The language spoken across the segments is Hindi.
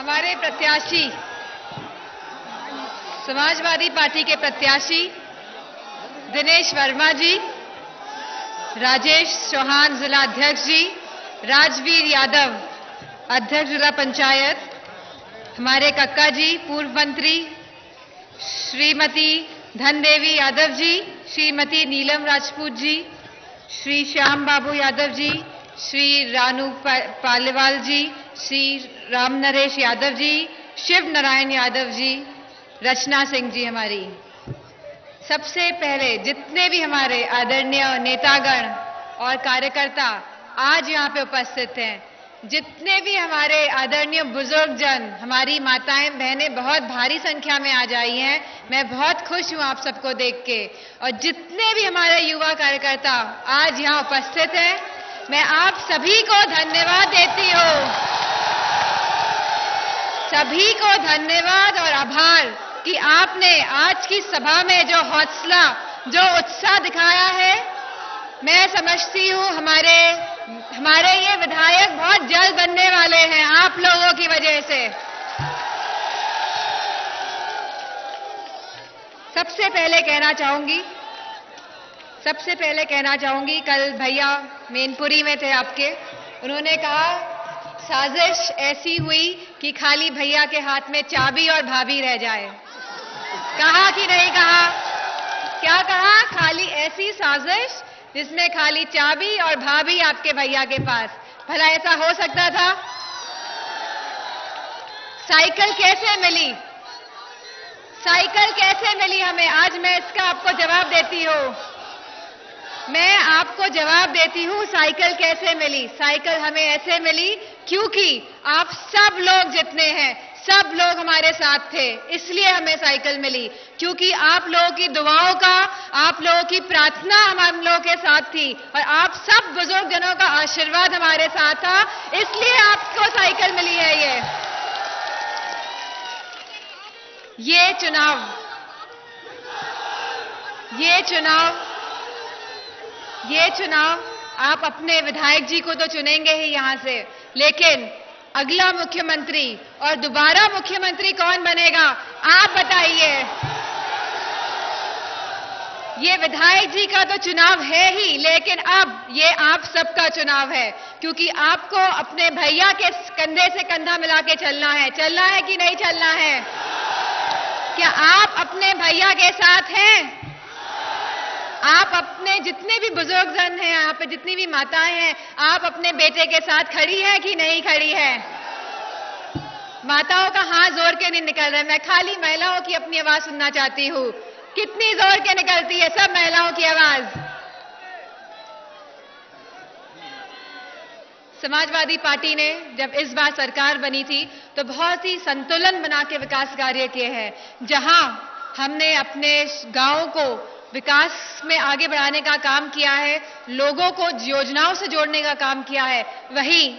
हमारे प्रत्याशी समाजवादी पार्टी के प्रत्याशी दिनेश वर्मा जी, राजेश चौहान जिला अध्यक्ष जी, राजवीर यादव अध्यक्ष जिला पंचायत, हमारे कक्का जी पूर्व मंत्री श्रीमती धनदेवी यादव जी, श्रीमती नीलम राजपूत जी, श्री श्याम बाबू यादव जी, श्री रानू पालीवाल जी, श्री राम नरेश यादव जी, शिव नारायण यादव जी, रचना सिंह जी। हमारी सबसे पहले जितने भी हमारे आदरणीय नेतागण और कार्यकर्ता आज यहाँ पे उपस्थित हैं, जितने भी हमारे आदरणीय बुजुर्गजन, हमारी माताएं बहनें बहुत भारी संख्या में आज आई हैं, मैं बहुत खुश हूँ आप सबको देख के। और जितने भी हमारे युवा कार्यकर्ता आज यहाँ उपस्थित हैं, मैं आप सभी को धन्यवाद देती हूँ, सभी को धन्यवाद और आभार कि आपने आज की सभा में जो हौसला, जो उत्साह दिखाया है। मैं समझती हूँ हमारे ये विधायक बहुत जल्द बनने वाले हैं आप लोगों की वजह से। सबसे पहले कहना चाहूंगी कल भैया मैनपुरी में थे आपके, उन्होंने कहा साजिश ऐसी हुई कि खाली भैया के हाथ में चाबी और भाभी रह जाए। कहा कि नहीं कहा? क्या कहा? खाली ऐसी साजिश जिसमें खाली चाबी और भाभी आपके भैया के पास। भला ऐसा हो सकता था? साइकिल कैसे मिली? साइकिल कैसे मिली हमें? आज मैं इसका आपको जवाब देती हूँ। मैं आपको जवाब देती हूँ साइकिल कैसे मिली। साइकिल हमें ऐसे मिली क्योंकि आप सब लोग जितने हैं, सब लोग हमारे साथ थे, इसलिए हमें साइकिल मिली। क्योंकि आप लोगों की दुआओं का, आप लोगों की प्रार्थना हम लोगों के साथ थी और आप सब बुजुर्ग जनों का आशीर्वाद हमारे साथ था, इसलिए आपको साइकिल मिली है। ये चुनाव आप अपने विधायक जी को तो चुनेंगे ही यहां से, लेकिन अगला मुख्यमंत्री और दोबारा मुख्यमंत्री कौन बनेगा आप बताइए। ये विधायक जी का तो चुनाव है ही, लेकिन अब ये आप सबका चुनाव है, क्योंकि आपको अपने भैया के कंधे से कंधा मिला के चलना है कि नहीं चलना है? क्या आप अपने भैया के साथ हैं? आप अपने जितने भी बुजुर्गजन हैं, यहाँ पे जितनी भी माताएं हैं, आप अपने बेटे के साथ खड़ी हैं कि नहीं खड़ी है? माताओं का हाथ जोर के नहीं निकल रहा है, मैं खाली महिलाओं की अपनी आवाज सुनना चाहती हूँ। कितनी जोर के निकलती है सब महिलाओं की आवाज? समाजवादी पार्टी ने जब इस बार सरकार बनी थी तो बहुत ही संतुलन बना के विकास कार्य किए हैं। जहां हमने अपने गांवों को विकास में आगे बढ़ाने का काम किया है, लोगों को योजनाओं से जोड़ने का काम किया है, वहीं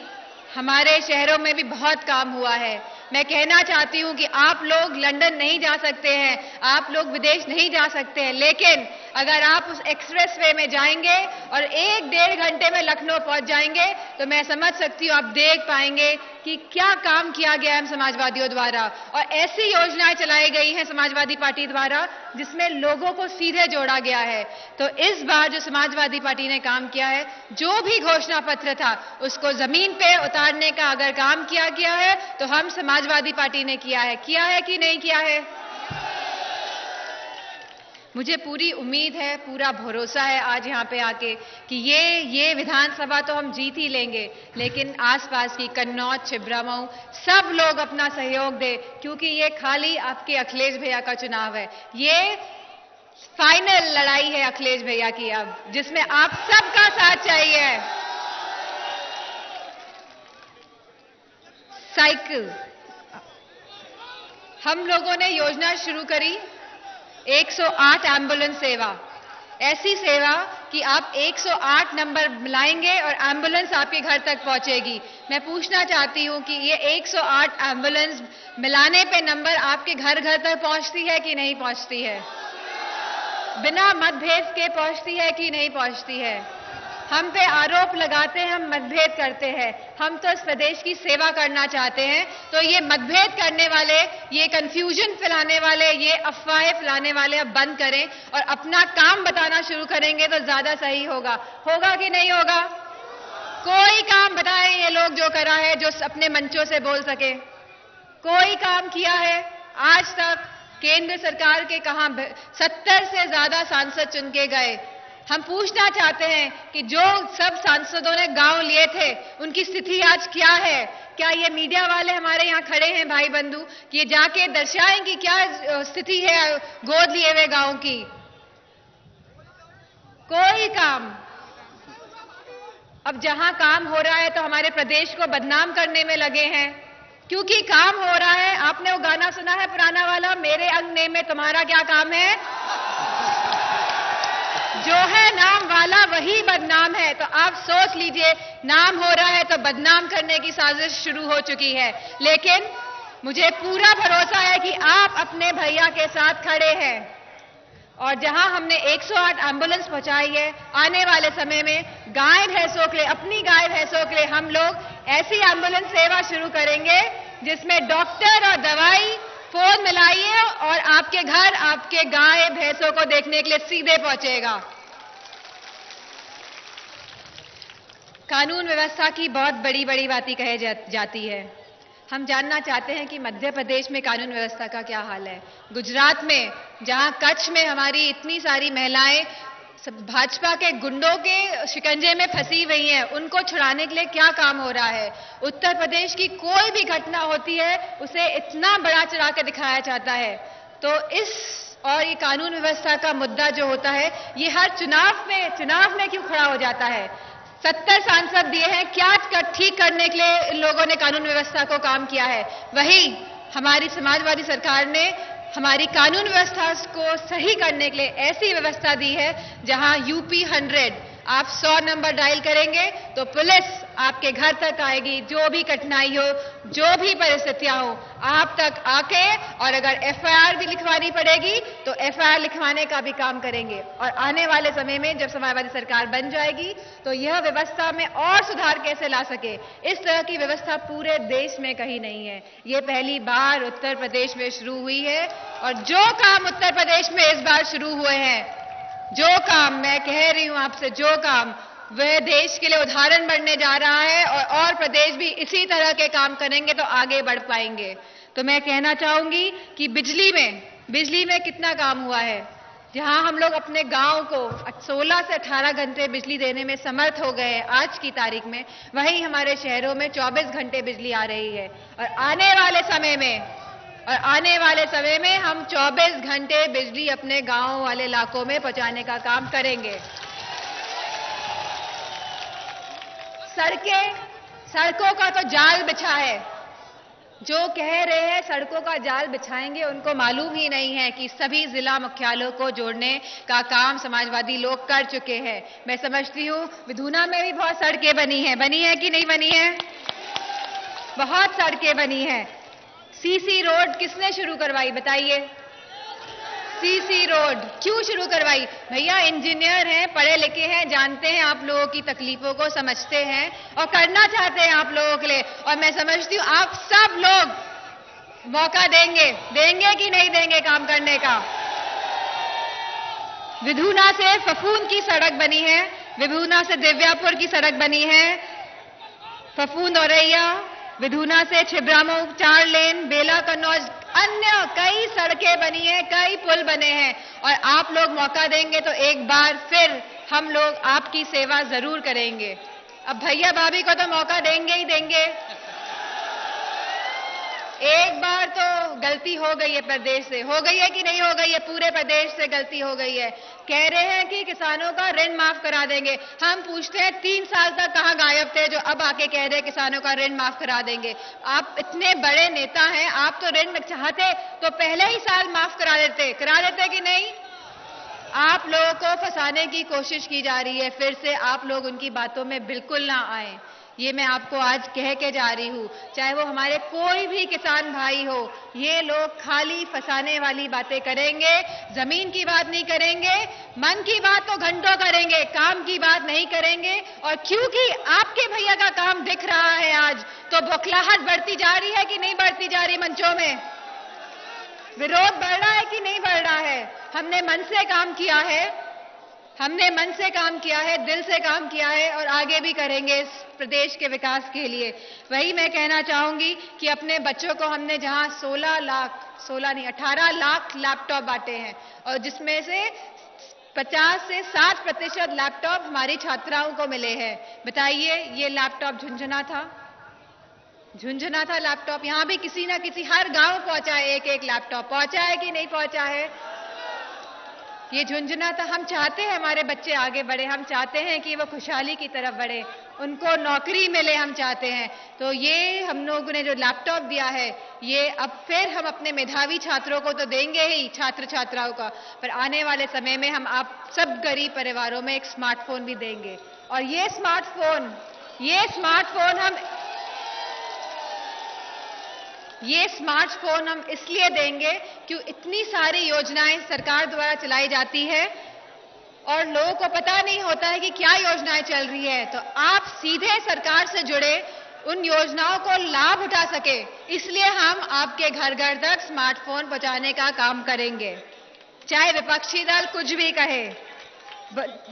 हमारे शहरों में भी बहुत काम हुआ है। मैं कहना चाहती हूं कि आप लोग लंदन नहीं जा सकते हैं, आप लोग विदेश नहीं जा सकते हैं, लेकिन अगर आप उस एक्सप्रेस वे में जाएंगे और 1-1.5 घंटे में लखनऊ पहुंच जाएंगे तो मैं समझ सकती हूं, आप देख पाएंगे कि क्या काम किया गया है समाजवादियों द्वारा। और ऐसी योजनाएं चलाई गई हैं समाजवादी पार्टी द्वारा जिसमें लोगों को सीधे जोड़ा गया है। तो इस बार जो समाजवादी पार्टी ने काम किया है, जो भी घोषणा पत्र था उसको जमीन पे उतारने का अगर काम किया गया है तो हम समाजवादी पार्टी ने किया है कि नहीं किया है? मुझे पूरी उम्मीद है, पूरा भरोसा है आज यहाँ पे आके कि ये विधानसभा तो हम जीत ही लेंगे, लेकिन आसपास की कन्नौज, छिबरामऊ सब लोग अपना सहयोग दे, क्योंकि ये खाली आपके अखिलेश भैया का चुनाव है। ये फाइनल लड़ाई है अखिलेश भैया की अब, जिसमें आप सबका साथ चाहिए। साइकिल हम लोगों ने योजना शुरू करी 108 एम्बुलेंस सेवा, ऐसी सेवा कि आप 108 नंबर मिलाएंगे और एम्बुलेंस आपके घर तक पहुंचेगी। मैं पूछना चाहती हूं कि ये 108 एम्बुलेंस मिलाने पे नंबर आपके घर घर तक पहुंचती है कि नहीं पहुंचती है? बिना मतभेद के पहुंचती है कि नहीं पहुंचती है? हम पे आरोप लगाते हैं, हम मतभेद करते हैं। हम तो इस प्रदेश की सेवा करना चाहते हैं। तो ये मतभेद करने वाले, ये कंफ्यूजन फैलाने वाले, ये अफवाहें फैलाने वाले अब बंद करें और अपना काम बताना शुरू करेंगे तो ज्यादा सही होगा। होगा कि नहीं होगा? कोई काम बताएं ये लोग जो करा है, जो अपने मंचों से बोल सके। कोई काम किया है आज तक? केंद्र सरकार के कहां 70 से ज्यादा सांसद चुन के गए। हम पूछना चाहते हैं कि जो सब सांसदों ने गांव लिए थे, उनकी स्थिति आज क्या है? क्या ये मीडिया वाले हमारे यहाँ खड़े हैं भाई बंधु, कि ये जाके दर्शाएं कि क्या स्थिति है गोद लिए हुए गांव की? कोई काम। अब जहां काम हो रहा है तो हमारे प्रदेश को बदनाम करने में लगे हैं, क्योंकि काम हो रहा है। आपने वो गाना सुना है पुराना वाला, मेरे अंगने में तुम्हारा क्या काम है? जो है नाम वाला वही बदनाम है। तो आप सोच लीजिए, नाम हो रहा है तो बदनाम करने की साजिश शुरू हो चुकी है। लेकिन मुझे पूरा भरोसा है कि आप अपने भैया के साथ खड़े हैं और जहां हमने 108 एम्बुलेंस पहुंचाई है, आने वाले समय में गाय भैंसों के लिए, अपनी गाय भैंसों के लिए हम लोग ऐसी एम्बुलेंस सेवा शुरू करेंगे जिसमें डॉक्टर और दवाई फोन मिलाइए और आपके घर, आपके गाय भैंसों को देखने के लिए सीधे पहुंचेगा। कानून व्यवस्था की बहुत बड़ी बड़ी बातें कही जाती है। हम जानना चाहते हैं कि मध्य प्रदेश में कानून व्यवस्था का क्या हाल है। गुजरात में, जहां कच्छ में हमारी इतनी सारी महिलाएं भाजपा के गुंडों के शिकंजे में फंसी हुई हैं, उनको छुड़ाने के लिए क्या काम हो रहा है? उत्तर प्रदेश की कोई भी घटना होती है उसे इतना बड़ा चढ़ा के दिखाया जाता है। तो और ये कानून व्यवस्था का मुद्दा जो होता है, ये हर चुनाव में क्यों खड़ा हो जाता है? 70 सांसद दिए हैं, क्या ठीक करने के लिए इन लोगों ने कानून व्यवस्था को काम किया है? वही हमारी समाजवादी सरकार ने हमारी कानून व्यवस्था को सही करने के लिए ऐसी व्यवस्था दी है जहां यूपी 100, आप 100 नंबर डायल करेंगे तो पुलिस आपके घर तक आएगी। जो भी कठिनाई हो, जो भी परिस्थितियां हो, आप तक आके, और अगर एफआईआर भी लिखवानी पड़ेगी तो एफआईआर लिखवाने का भी काम करेंगे। और आने वाले समय में जब समाजवादी सरकार बन जाएगी तो यह व्यवस्था में और सुधार कैसे ला सके, इस तरह की व्यवस्था पूरे देश में कहीं नहीं है। ये पहली बार उत्तर प्रदेश में शुरू हुई है और जो काम उत्तर प्रदेश में इस बार शुरू हुए हैं, जो काम मैं कह रही हूं आपसे, जो काम, वह देश के लिए उदाहरण बनने जा रहा है और प्रदेश भी इसी तरह के काम करेंगे तो आगे बढ़ पाएंगे। तो मैं कहना चाहूंगी कि बिजली में कितना काम हुआ है। जहां हम लोग अपने गांव को 16 से 18 घंटे बिजली देने में समर्थ हो गए आज की तारीख में, वहीं हमारे शहरों में 24 घंटे बिजली आ रही है। और आने वाले समय में हम 24 घंटे बिजली अपने गांव वाले इलाकों में पहुंचाने का काम करेंगे। सड़कों का तो जाल बिछा है। जो कह रहे हैं सड़कों का जाल बिछाएंगे, उनको मालूम ही नहीं है कि सभी जिला मुख्यालयों को जोड़ने का काम समाजवादी लोग कर चुके हैं। मैं समझती हूँ विधुना में भी बहुत सड़कें बनी है कि नहीं बनी है? बहुत सड़कें बनी हैं। सीसी रोड किसने शुरू करवाई बताइए? सीसी रोड क्यों शुरू करवाई? भैया इंजीनियर हैं, पढ़े लिखे हैं, जानते हैं आप लोगों की तकलीफों को, समझते हैं और करना चाहते हैं आप लोगों के लिए। और मैं समझती हूँ आप सब लोग मौका देंगे कि नहीं देंगे काम करने का। विधुना से फफूंद की सड़क बनी है, विधुना से दिव्यापुर की सड़क बनी है, फफूंद औरैया, विधुना से छिबरामऊ 4 लेन, बेला कन्नौज, अन्य कई सड़कें बनी हैं, कई पुल बने हैं। और आप लोग मौका देंगे तो एक बार फिर हम लोग आपकी सेवा जरूर करेंगे। अब भैया भाभी को तो मौका देंगे ही देंगे। एक बार तो गलती हो गई है प्रदेश से, हो गई है कि नहीं हो गई है? पूरे प्रदेश से गलती हो गई है। कह रहे हैं कि किसानों का ऋण माफ करा देंगे। हम पूछते हैं 3 साल तक कहां गायब थे जो अब आके कह रहे हैं किसानों का ऋण माफ करा देंगे? आप इतने बड़े नेता हैं, आप तो ऋण चाहते तो पहले ही साल माफ करा देते कि नहीं? आप लोगों को फंसाने की कोशिश की जा रही है। फिर से आप लोग उनकी बातों में बिल्कुल ना आए। ये मैं आपको आज कह के जा रही हूँ। चाहे वो हमारे कोई भी किसान भाई हो, ये लोग खाली फंसाने वाली बातें करेंगे, जमीन की बात नहीं करेंगे, मन की बात तो घंटों करेंगे, काम की बात नहीं करेंगे। और क्योंकि आपके भैया का काम दिख रहा है आज, तो बौखलाहट बढ़ती जा रही है कि नहीं बढ़ती जा रही? मंचों में विरोध बढ़ रहा है कि नहीं बढ़ रहा है? हमने मन से काम किया है, हमने मन से काम किया है, दिल से काम किया है और आगे भी करेंगे इस प्रदेश के विकास के लिए। वही मैं कहना चाहूंगी कि अपने बच्चों को हमने जहां 18 लाख लैपटॉप बांटे हैं और जिसमें से 50 से 60% लैपटॉप हमारी छात्राओं को मिले हैं। बताइए, ये लैपटॉप झुंझुना था? झुंझुना था लैपटॉप? यहां भी किसी ना किसी हर गांव पहुंचा है, एक लैपटॉप पहुंचा है कि नहीं पहुंचा है? ये झुंझुना था। हम चाहते हैं हमारे बच्चे आगे बढ़े, हम चाहते हैं कि वो खुशहाली की तरफ बढ़े, उनको नौकरी मिले, हम चाहते हैं। तो ये हम लोगों ने जो लैपटॉप दिया है, ये अब फिर हम अपने मेधावी छात्रों को तो देंगे ही, छात्र छात्राओं का, पर आने वाले समय में हम आप सब गरीब परिवारों में एक स्मार्टफोन भी देंगे। और ये स्मार्टफोन हम इसलिए देंगे कि इतनी सारी योजनाएं सरकार द्वारा चलाई जाती है और लोगों को पता नहीं होता है कि क्या योजनाएं चल रही है। तो आप सीधे सरकार से जुड़े उन योजनाओं को लाभ उठा सके, इसलिए हम आपके घर घर तक स्मार्टफोन पहुंचाने का काम करेंगे, चाहे विपक्षी दल कुछ भी कहे।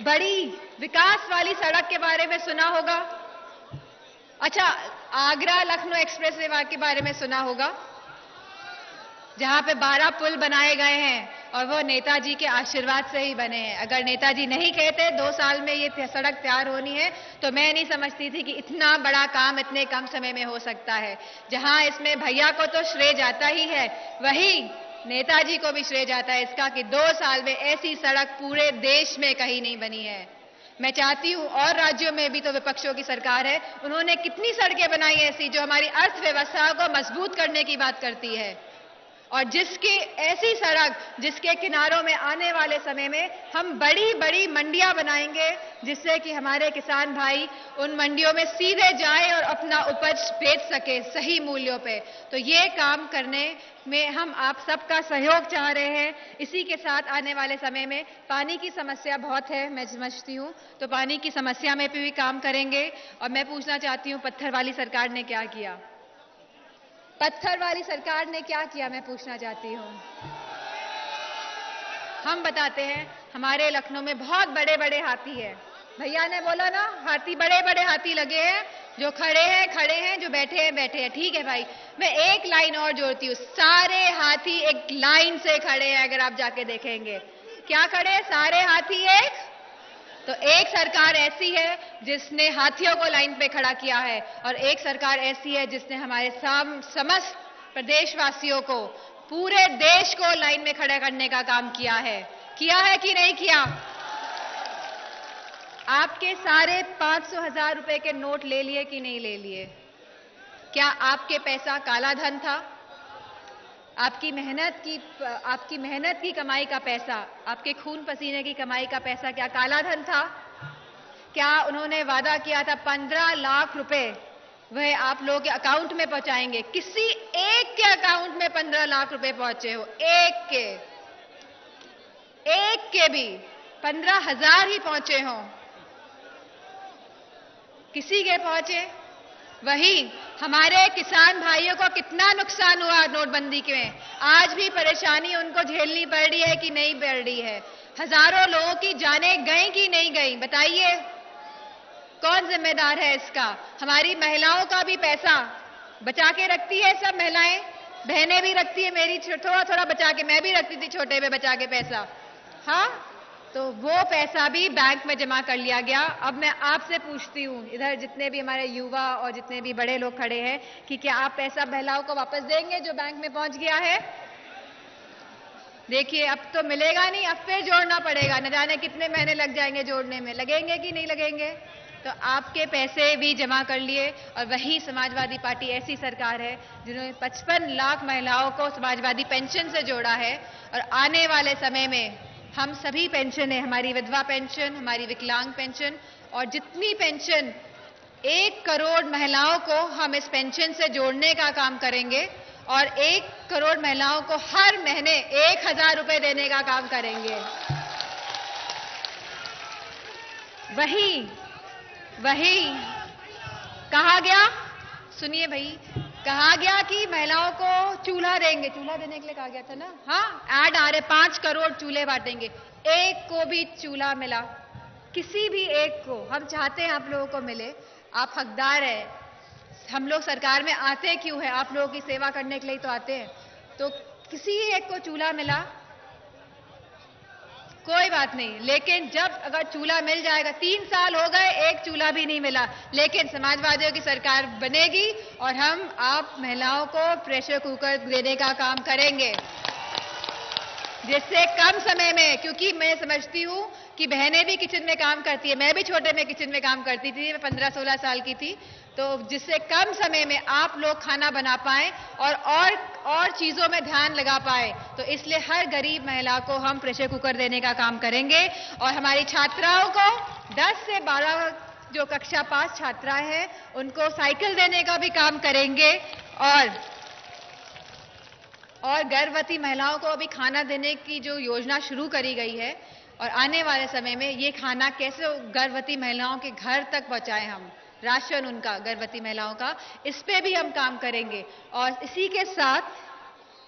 बड़ी विकास वाली सड़क के बारे में सुना होगा। अच्छा, आगरा लखनऊ एक्सप्रेस वे के बारे में सुना होगा, जहां पे 12 पुल बनाए गए हैं और वो नेताजी के आशीर्वाद से ही बने हैं। अगर नेताजी नहीं कहते 2 साल में ये सड़क तैयार होनी है, तो मैं नहीं समझती थी कि इतना बड़ा काम इतने कम समय में हो सकता है। जहां इसमें भैया को तो श्रेय जाता ही है, वही नेताजी को भी श्रेय जाता है इसका कि 2 साल में ऐसी सड़क पूरे देश में कहीं नहीं बनी है। मैं चाहती हूं, और राज्यों में भी तो विपक्षों की सरकार है, उन्होंने कितनी सड़कें बनाई ऐसी जो हमारी अर्थव्यवस्था को मजबूत करने की बात करती है। और ऐसी सड़क जिसके किनारों में आने वाले समय में हम बड़ी बड़ी मंडियां बनाएंगे, जिससे कि हमारे किसान भाई उन मंडियों में सीधे जाएं और अपना उपज बेच सके सही मूल्यों पे। तो ये काम करने में हम आप सबका सहयोग चाह रहे हैं। इसी के साथ आने वाले समय में पानी की समस्या बहुत है, मैं समझती हूँ, तो पानी की समस्या में भी काम करेंगे। और मैं पूछना चाहती हूँ, पत्थर वाली सरकार ने क्या किया? पत्थर वाली सरकार ने क्या किया, मैं पूछना चाहती हूँ। हम बताते हैं, हमारे लखनऊ में बहुत बड़े बड़े हाथी है। भैया ने बोला ना, हाथी, बड़े बड़े हाथी लगे हैं, जो खड़े हैं, जो बैठे हैं। ठीक है भाई, मैं एक लाइन और जोड़ती हूँ, सारे हाथी एक लाइन से खड़े हैं। अगर आप जाके देखेंगे क्या खड़े हैं, सारे हाथी एक। तो एक सरकार ऐसी है जिसने हाथियों को लाइन पे खड़ा किया है, और एक सरकार ऐसी है जिसने हमारे समस्त प्रदेशवासियों को, पूरे देश को लाइन में खड़ा करने का काम किया है कि नहीं किया? आपके सारे 500,000 रुपए के नोट ले लिए कि नहीं ले लिए? क्या आपके पैसा काला धन था? आपकी मेहनत की कमाई का पैसा, आपके खून पसीने की कमाई का पैसा क्या काला धन था? क्या उन्होंने वादा किया था 15 लाख रुपए वह आप लोगों के अकाउंट में पहुंचाएंगे? किसी एक के अकाउंट में 15 लाख रुपए पहुंचे हो? एक के भी 15,000 ही पहुंचे हो, किसी के पहुंचे? वही हमारे किसान भाइयों को कितना नुकसान हुआ नोटबंदी के में, आज भी परेशानी उनको झेलनी पड़ रही है कि नहीं पड़ रही है? हजारों लोगों की जानें गई कि नहीं गई? बताइए, कौन जिम्मेदार है इसका? हमारी महिलाओं का भी पैसा बचा के रखती है, सब महिलाएं, बहनें भी रखती है, मेरी थोड़ा थोड़ा बचा के, मैं भी रखती थी छोटे में बचा के पैसा। हाँ, तो वो पैसा भी बैंक में जमा कर लिया गया। अब मैं आपसे पूछती हूँ, इधर जितने भी हमारे युवा और जितने भी बड़े लोग खड़े हैं, कि क्या आप पैसा महिलाओं को वापस देंगे जो बैंक में पहुंच गया है? देखिए, अब तो मिलेगा नहीं, अब फिर जोड़ना पड़ेगा, न जाने कितने महीने लग जाएंगे जोड़ने में। लगेंगे कि नहीं लगेंगे? तो आपके पैसे भी जमा कर लिए। और वही समाजवादी पार्टी ऐसी सरकार है जिन्होंने 55 लाख महिलाओं को समाजवादी पेंशन से जोड़ा है। और आने वाले समय में हम सभी पेंशन है, हमारी विधवा पेंशन, हमारी विकलांग पेंशन और जितनी पेंशन 1 करोड़ महिलाओं को हम इस पेंशन से जोड़ने का काम करेंगे और 1 करोड़ महिलाओं को हर महीने 1,000 रुपए देने का काम करेंगे। वही कहा गया, सुनिए भाई, कहा गया कि महिलाओं को चूल्हा देंगे, चूल्हा देने के लिए कहा गया था ना। हाँ, ऐड आ रहे 5 करोड़ चूल्हे बांटेंगे, एक को भी चूल्हा मिला, किसी भी एक को, हम चाहते हैं आप लोगों को मिले, आप हकदार हैं। हम लोग सरकार में आते क्यों है? आप लोगों की सेवा करने के लिए तो आते हैं। तो किसी एक को चूल्हा मिला, कोई बात नहीं, लेकिन जब अगर चूल्हा मिल जाएगा, 3 साल हो गए एक चूल्हा भी नहीं मिला, लेकिन समाजवादियों की सरकार बनेगी और हम आप महिलाओं को प्रेशर कुकर देने का काम करेंगे, जिससे कम समय में, क्योंकि मैं समझती हूं कि बहनें भी किचन में काम करती है, मैं भी छोटे में किचन में काम करती थी, मैं 15-16 साल की थी, तो जिससे कम समय में आप लोग खाना बना पाएं और चीजों में ध्यान लगा पाए, तो इसलिए हर गरीब महिला को हम प्रेशर कुकर देने का काम करेंगे। और हमारी छात्राओं को 10 से 12 जो कक्षा पास छात्रा है उनको साइकिल देने का भी काम करेंगे और गर्भवती महिलाओं को अभी खाना देने की जो योजना शुरू करी गई है और आने वाले समय में ये खाना कैसे गर्भवती महिलाओं के घर तक पहुंचाएं, हम राशन उनका गर्भवती महिलाओं का, इस पे भी हम काम करेंगे। और इसी के साथ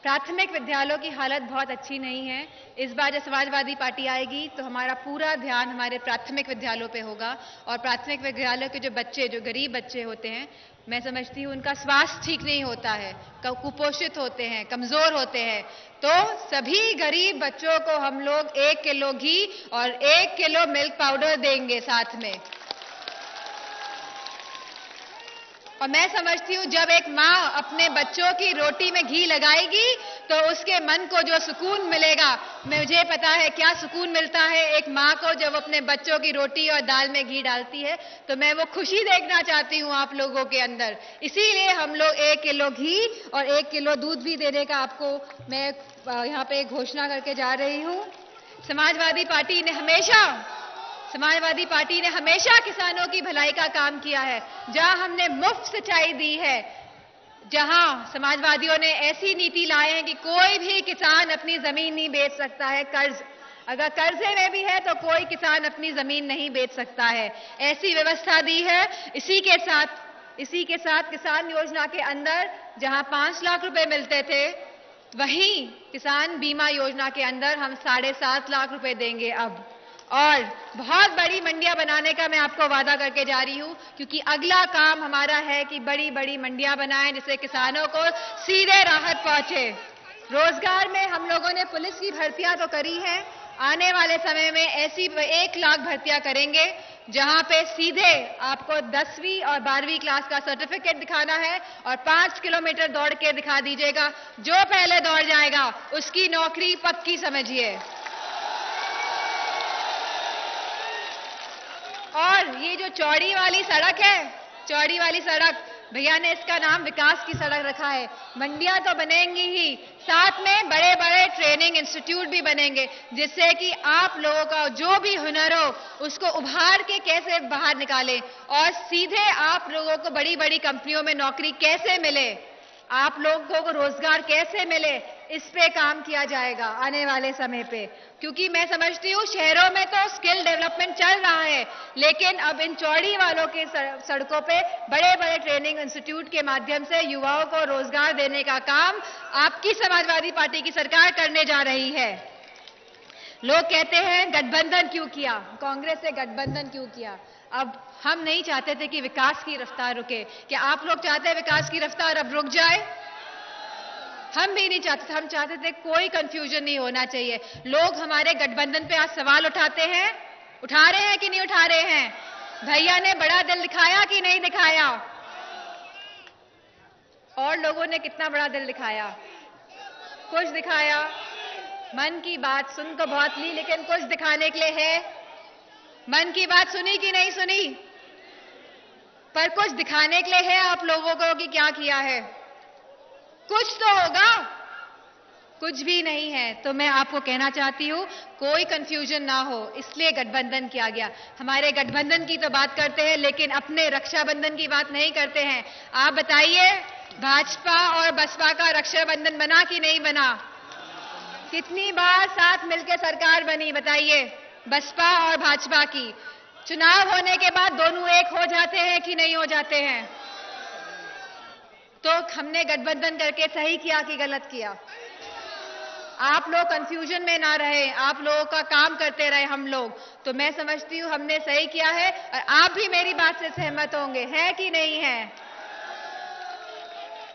प्राथमिक विद्यालयों की हालत बहुत अच्छी नहीं है। इस बार जब समाजवादी पार्टी आएगी तो हमारा पूरा ध्यान हमारे प्राथमिक विद्यालयों पे होगा और प्राथमिक विद्यालयों के जो बच्चे, जो गरीब बच्चे होते हैं, मैं समझती हूँ उनका स्वास्थ्य ठीक नहीं होता है, कुपोषित होते हैं, कमजोर होते हैं, तो सभी गरीब बच्चों को हम लोग 1 किलो घी और 1 किलो मिल्क पाउडर देंगे साथ में। और मैं समझती हूँ जब एक माँ अपने बच्चों की रोटी में घी लगाएगी तो उसके मन को जो सुकून मिलेगा, मुझे पता है क्या सुकून मिलता है एक माँ को जब अपने बच्चों की रोटी और दाल में घी डालती है, तो मैं वो खुशी देखना चाहती हूँ आप लोगों के अंदर। इसीलिए हम लोग 1 किलो घी और 1 किलो दूध भी देने का आपको मैं यहाँ पे घोषणा करके जा रही हूँ। समाजवादी पार्टी ने हमेशा किसानों की भलाई का काम किया है। जहां हमने मुफ्त सिंचाई दी है, जहां समाजवादियों ने ऐसी नीति लाए हैं कि कोई भी किसान अपनी जमीन नहीं बेच सकता है, अगर कर्जे में भी है तो कोई किसान अपनी जमीन नहीं बेच सकता है, ऐसी व्यवस्था दी है। इसी के साथ किसान योजना के अंदर जहां 5 लाख रुपए मिलते थे, वहीं किसान बीमा योजना के अंदर हम 7.5 लाख रुपए देंगे अब। और बहुत बड़ी मंडियां बनाने का मैं आपको वादा करके जा रही हूं, क्योंकि अगला काम हमारा है कि बड़ी बड़ी मंडियां बनाएं जिससे किसानों को सीधे राहत पहुंचे। रोजगार में हम लोगों ने पुलिस की भर्तियां तो करी हैं, आने वाले समय में ऐसी 1 लाख भर्तियां करेंगे जहां पे सीधे आपको 10वीं और 12वीं क्लास का सर्टिफिकेट दिखाना है और 5 किलोमीटर दौड़ के दिखा दीजिएगा। जो पहले दौड़ जाएगा उसकी नौकरी पक्की समझिए। और ये जो चौड़ी वाली सड़क है, चौड़ी वाली सड़क, भैया ने इसका नाम विकास की सड़क रखा है। मंडियां तो बनेंगी ही, साथ में बड़े बड़े ट्रेनिंग इंस्टीट्यूट भी बनेंगे, जिससे कि आप लोगों का जो भी हुनर हो उसको उभार के कैसे बाहर निकालें और सीधे आप लोगों को बड़ी बड़ी कंपनियों में नौकरी कैसे मिले, आप लोगों को रोजगार कैसे मिले, इस पे काम किया जाएगा आने वाले समय पे। क्योंकि मैं समझती हूँ शहरों में तो स्किल डेवलपमेंट चल रहा है, लेकिन अब इन चौड़ी वालों के सड़कों पे बड़े बड़े ट्रेनिंग इंस्टीट्यूट के माध्यम से युवाओं को रोजगार देने का काम आपकी समाजवादी पार्टी की सरकार करने जा रही है। लोग कहते हैं गठबंधन क्यों किया, कांग्रेस से गठबंधन क्यों किया। अब हम नहीं चाहते थे कि विकास की रफ्तार रुके। क्या आप लोग चाहते हैं विकास की रफ्तार अब रुक जाए? हम भी नहीं चाहते थे। हम चाहते थे कोई कंफ्यूजन नहीं होना चाहिए। लोग हमारे गठबंधन पे आज सवाल उठाते हैं, उठा रहे हैं कि नहीं उठा रहे हैं? भैया ने बड़ा दिल दिखाया कि नहीं दिखाया? और लोगों ने कितना बड़ा दिल दिखाया? कुछ दिखाया। मन की बात सुन तो बहुत ली, लेकिन कुछ दिखाने के लिए है। मन की बात सुनी कि नहीं सुनी? पर कुछ दिखाने के लिए है आप लोगों को कि क्या किया है। कुछ तो होगा। कुछ भी नहीं है। तो मैं आपको कहना चाहती हूँ, कोई कंफ्यूजन ना हो, इसलिए गठबंधन किया गया। हमारे गठबंधन की तो बात करते हैं, लेकिन अपने रक्षाबंधन की बात नहीं करते हैं। आप बताइए, भाजपा और बसपा का रक्षाबंधन बना कि नहीं बना? कितनी बार साथ मिलकर सरकार बनी, बताइए, बसपा और भाजपा की। चुनाव होने के बाद दोनों एक हो जाते हैं कि नहीं हो जाते हैं? तो हमने गठबंधन करके सही किया कि गलत किया? आप लोग कंफ्यूजन में ना रहे, आप लोगों का काम करते रहे हम लोग। तो मैं समझती हूँ हमने सही किया है, और आप भी मेरी बात से सहमत होंगे, है कि नहीं है?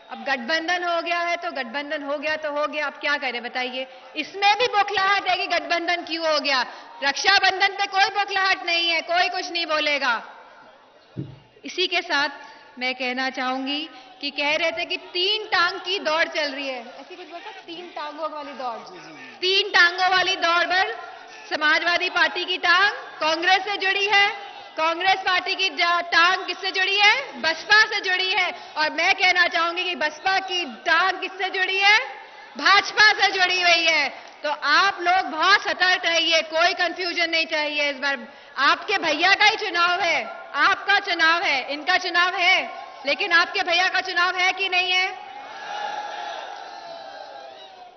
अब गठबंधन हो गया है तो गठबंधन हो गया तो हो गया, अब क्या करें बताइए? इसमें भी बौखलाहट है कि गठबंधन क्यों हो गया। रक्षाबंधन पे कोई बौखलाहट नहीं है, कोई कुछ नहीं बोलेगा। इसी के साथ मैं कहना चाहूंगी कि कह रहे थे कि 3 टांग की दौड़ चल रही है, ऐसी कुछ बोलता, 3 टांगों वाली दौड़। 3 टांगों वाली दौड़ पर समाजवादी पार्टी की टांग कांग्रेस से जुड़ी है, कांग्रेस पार्टी की टांग किससे जुड़ी है? बसपा से जुड़ी है। और मैं कहना चाहूंगी कि बसपा की टांग किससे जुड़ी है? भाजपा से जुड़ी हुई है। तो आप लोग बहुत सतर्क रहिए, कोई कंफ्यूजन नहीं चाहिए। इस बार आपके भैया का ही चुनाव है, आपका चुनाव है, इनका चुनाव है, लेकिन आपके भैया का चुनाव है कि नहीं है?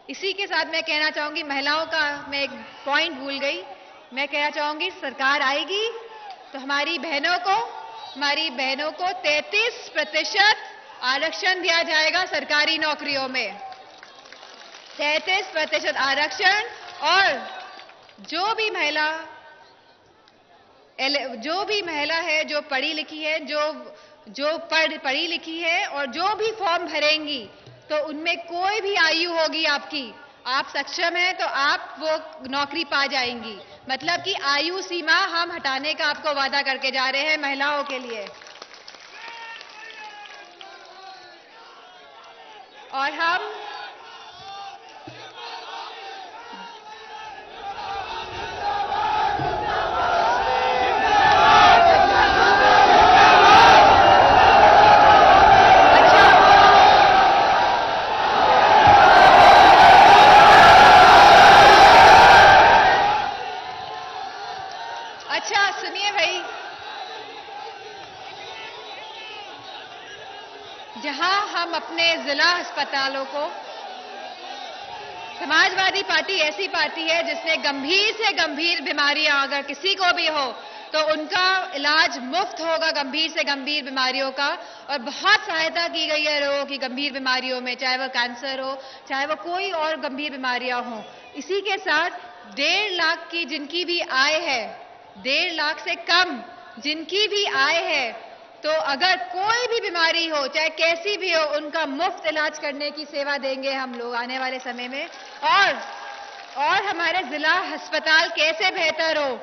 इसी के साथ मैं कहना चाहूंगी, महिलाओं का मैं एक पॉइंट भूल गई। मैं कहना चाहूंगी, सरकार आएगी तो हमारी बहनों को 33% आरक्षण दिया जाएगा सरकारी नौकरियों में। 33% आरक्षण। और जो भी महिला है, जो पढ़ी लिखी है, जो पढ़ी लिखी है, और जो भी फॉर्म भरेंगी, तो उनमें कोई भी आयु होगी आपकी, आप सक्षम हैं तो आप वो नौकरी पा जाएंगी। मतलब कि आयु सीमा हम हटाने का आपको वादा करके जा रहे हैं महिलाओं के लिए। और हम अच्छा सुनिए भाई, जहां हम अपने जिला अस्पतालों को, समाजवादी पार्टी ऐसी पार्टी है जिसने गंभीर से गंभीर बीमारियां अगर किसी को भी हो तो उनका इलाज मुफ्त होगा, गंभीर से गंभीर बीमारियों का। और बहुत सहायता की गई है लोगों की गंभीर बीमारियों में, चाहे वो कैंसर हो, चाहे वो कोई और गंभीर बीमारियां हो। इसी के साथ 1.5 लाख की जिनकी भी आय है, 1.5 लाख से कम जिनकी भी आय है, तो अगर कोई भी बीमारी हो, चाहे कैसी भी हो, उनका मुफ्त इलाज करने की सेवा देंगे हम लोग आने वाले समय में। और हमारे जिला अस्पताल कैसे बेहतर हो,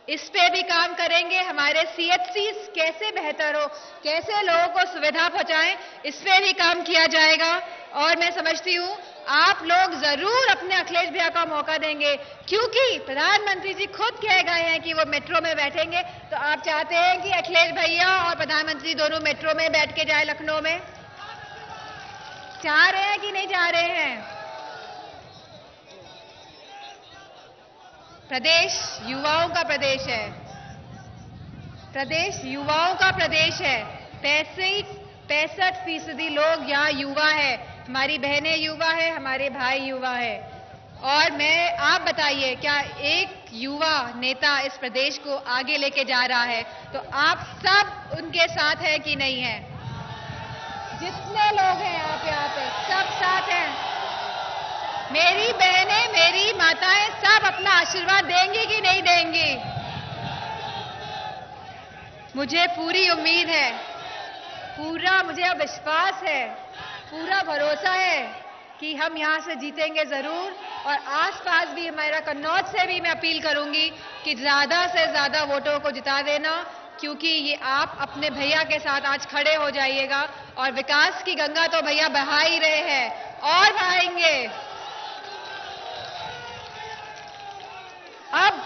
इस पे भी काम करेंगे। हमारे CHCs कैसे बेहतर हो, कैसे लोगों को सुविधा पहुंचाएं, इस पे भी काम किया जाएगा। और मैं समझती हूं आप लोग जरूर अपने अखिलेश भैया का मौका देंगे, क्योंकि प्रधानमंत्री जी खुद कह गए हैं कि वो मेट्रो में बैठेंगे। तो आप चाहते हैं कि अखिलेश भैया और प्रधानमंत्री दोनों मेट्रो में बैठ के जाए लखनऊ में? चाह रहे हैं कि नहीं चाह रहे हैं? प्रदेश युवाओं का प्रदेश है, प्रदेश युवाओं का प्रदेश है। 65% लोग यहाँ युवा है, हमारी बहनें युवा है, हमारे भाई युवा है। और आप बताइए, क्या एक युवा नेता इस प्रदेश को आगे लेके जा रहा है? तो आप सब उनके साथ हैं कि नहीं है? जितने लोग हैं यहाँ पे सब साथ हैं। मेरी बहनें, मेरी माताएं सब अपना आशीर्वाद देंगी कि नहीं देंगी? मुझे पूरी उम्मीद है, पूरा मुझे विश्वास है, पूरा भरोसा है कि हम यहां से जीतेंगे जरूर। और आसपास भी, हमारा कन्नौज से भी मैं अपील करूंगी कि ज्यादा से ज्यादा वोटों को जिता देना, क्योंकि ये आप अपने भैया के साथ आज खड़े हो जाइएगा। और विकास की गंगा तो भैया बहा ही रहे हैं और बहाएंगे। अब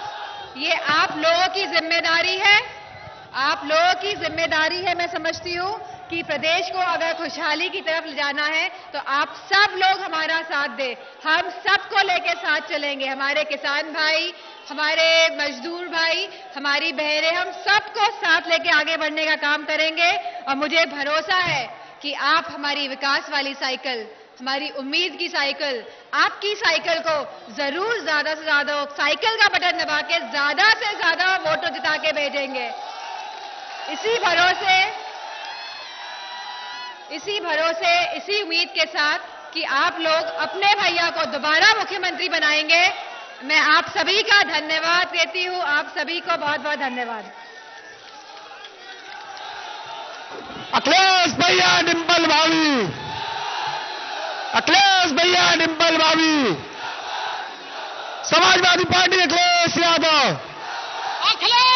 ये आप लोगों की जिम्मेदारी है, आप लोगों की जिम्मेदारी है, मैं समझती हूं कि प्रदेश को अगर खुशहाली की तरफ ले जाना है तो आप सब लोग हमारा साथ दें। हम सबको लेके साथ चलेंगे, हमारे किसान भाई, हमारे मजदूर भाई, हमारी बहनें, हम सबको साथ लेके आगे बढ़ने का काम करेंगे। और मुझे भरोसा है कि आप हमारी विकास वाली साइकिल, हमारी उम्मीद की साइकिल, आपकी साइकिल को जरूर ज्यादा से ज्यादा साइकिल का बटन दबा के ज्यादा से ज्यादा वोटों जिता के भेजेंगे। इसी भरोसे, इसी उम्मीद के साथ कि आप लोग अपने भैया को दोबारा मुख्यमंत्री बनाएंगे, मैं आप सभी का धन्यवाद देती हूं। आप सभी को बहुत बहुत धन्यवाद। अखिलेश भैया डिंपल भाभी, अखिलेश भैया डिंपल भाभी, समाजवादी पार्टी अखिलेश यादव, अखिलेश